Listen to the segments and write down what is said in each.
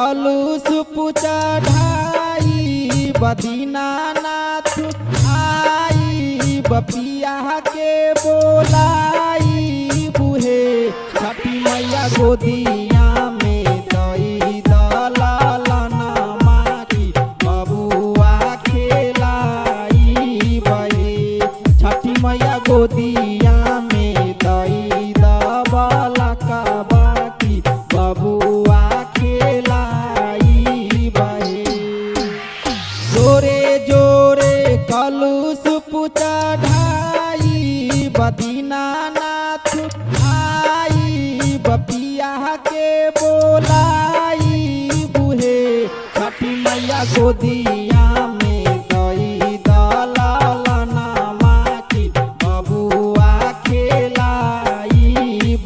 कलुष चढ़ाई बदीनानाथ आई बपिया के बोलाई बुहे छठी मैया गोदिया में दई दलालना माकी बबुआ खेलाई बहे छठी मैया गोदिया में दई दबला का बाकी बबुआ खेलाई बहे जोरे जोरे कलुष चढ़ाई बदीनानाथ आई बपिया के बोलाई बुहे छठी मैया गोदिया में दई दलालना माकी बबुआ खेलाई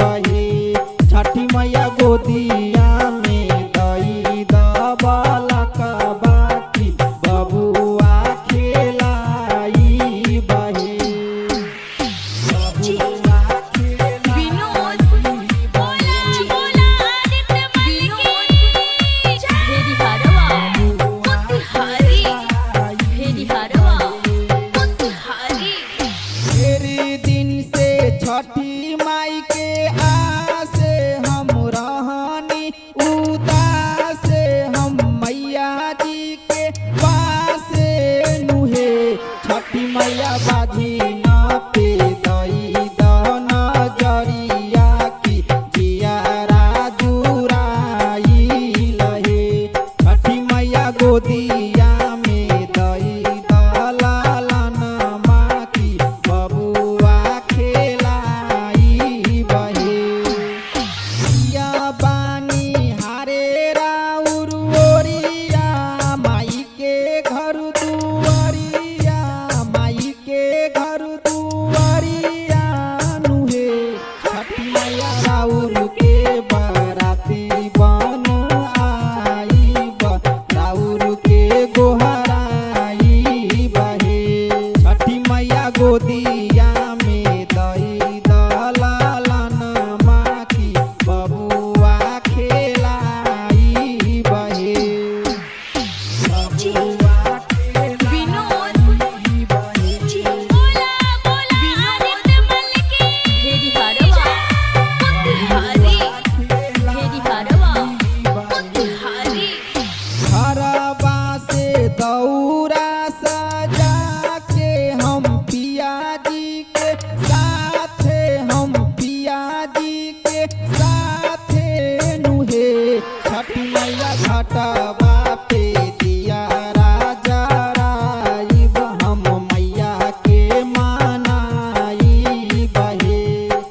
बहे छठी मैया गोदिया में दई दबला का बाकी बबुआ खेलाई बहे छठी माई के आसे हम रहनी उदास हम मैया जी के पासे नुहे छठी मैया बाजी ना पे दई दन जरिया की जियारा जुराई लहे छठी मैया गोदिया में दई दलालना माकी बबुआ खेलाई बहे या बानी हारे राउर ओरिया माई के घर दुआरिया माई के घर दुआरिया नुहे छठी मैया राउर के बराती बन आई राउर के गोहराई बहे छठी मैया गोदिया में दई दलालना माकी बबुआ खेलाई बहे बबुआ खेलाई बहे घरवा से दौरा सजा के हम पिया जी के साथे हम पिया जी के साथे नुहे छठी मैया घाटवा पे दिया राजा राइब हम मैया के मानाई बहे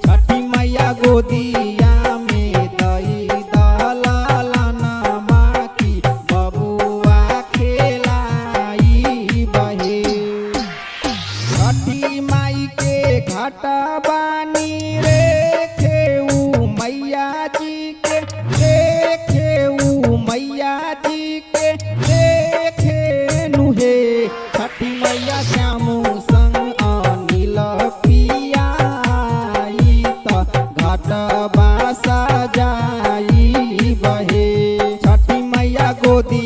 छठी मैया गोदिया में दई दलालना माकी बबुआ खेलाई बहे छठी माई के घाटा बानी रे खेऊ मैया जी के देखे मैया जी के देखे नुहे छठी मैया श्यामू संग अनिल पियाई त घाटवा सजाई बहे छठी मैया गोदी